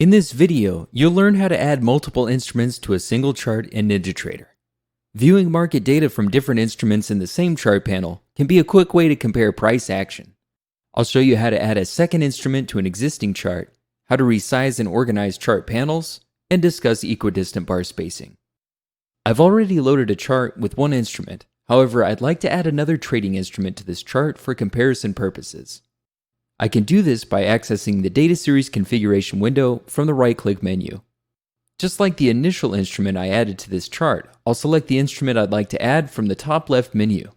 In this video, you'll learn how to add multiple instruments to a single chart in NinjaTrader. Viewing market data from different instruments in the same chart panel can be a quick way to compare price action. I'll show you how to add a second instrument to an existing chart, how to resize and organize chart panels, and discuss equidistant bar spacing. I've already loaded a chart with one instrument, however, I'd like to add another trading instrument to this chart for comparison purposes. I can do this by accessing the Data Series configuration window from the right-click menu. Just like the initial instrument I added to this chart, I'll select the instrument I'd like to add from the top left menu.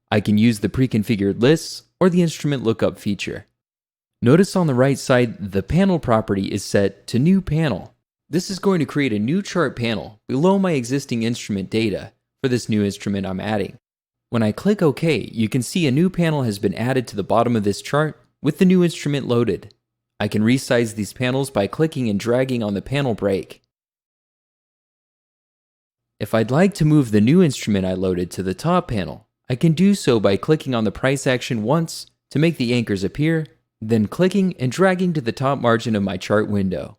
I can use the pre-configured lists or the instrument lookup feature. Notice on the right side, the panel property is set to New Panel. This is going to create a new chart panel below my existing instrument data for this new instrument I'm adding. When I click OK, you can see a new panel has been added to the bottom of this chart with the new instrument loaded. I can resize these panels by clicking and dragging on the panel break. If I'd like to move the new instrument I loaded to the top panel, I can do so by clicking on the price action once to make the anchors appear, then clicking and dragging to the top margin of my chart window.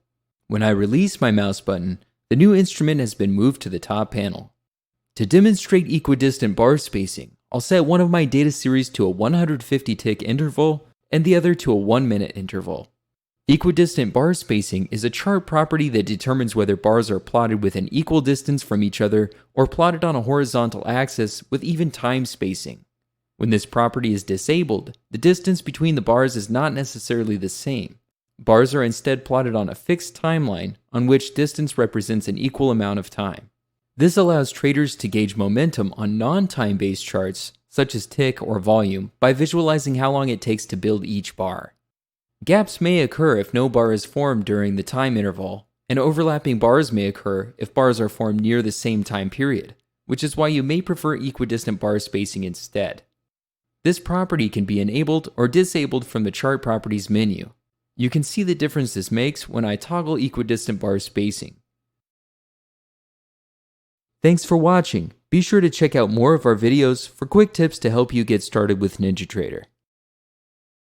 When I release my mouse button, the new instrument has been moved to the top panel. To demonstrate equidistant bar spacing, I'll set one of my data series to a 150 tick interval and the other to a 1 minute interval. Equidistant bar spacing is a chart property that determines whether bars are plotted with an equal distance from each other or plotted on a horizontal axis with even time spacing. When this property is disabled, the distance between the bars is not necessarily the same. Bars are instead plotted on a fixed timeline on which distance represents an equal amount of time. This allows traders to gauge momentum on non-time-based charts, such as tick or volume, by visualizing how long it takes to build each bar. Gaps may occur if no bar is formed during the time interval, and overlapping bars may occur if bars are formed near the same time period, which is why you may prefer equidistant bar spacing instead. This property can be enabled or disabled from the Chart Properties menu. You can see the difference this makes when I toggle equidistant bar spacing. Thanks for watching. Be sure to check out more of our videos for quick tips to help you get started with NinjaTrader.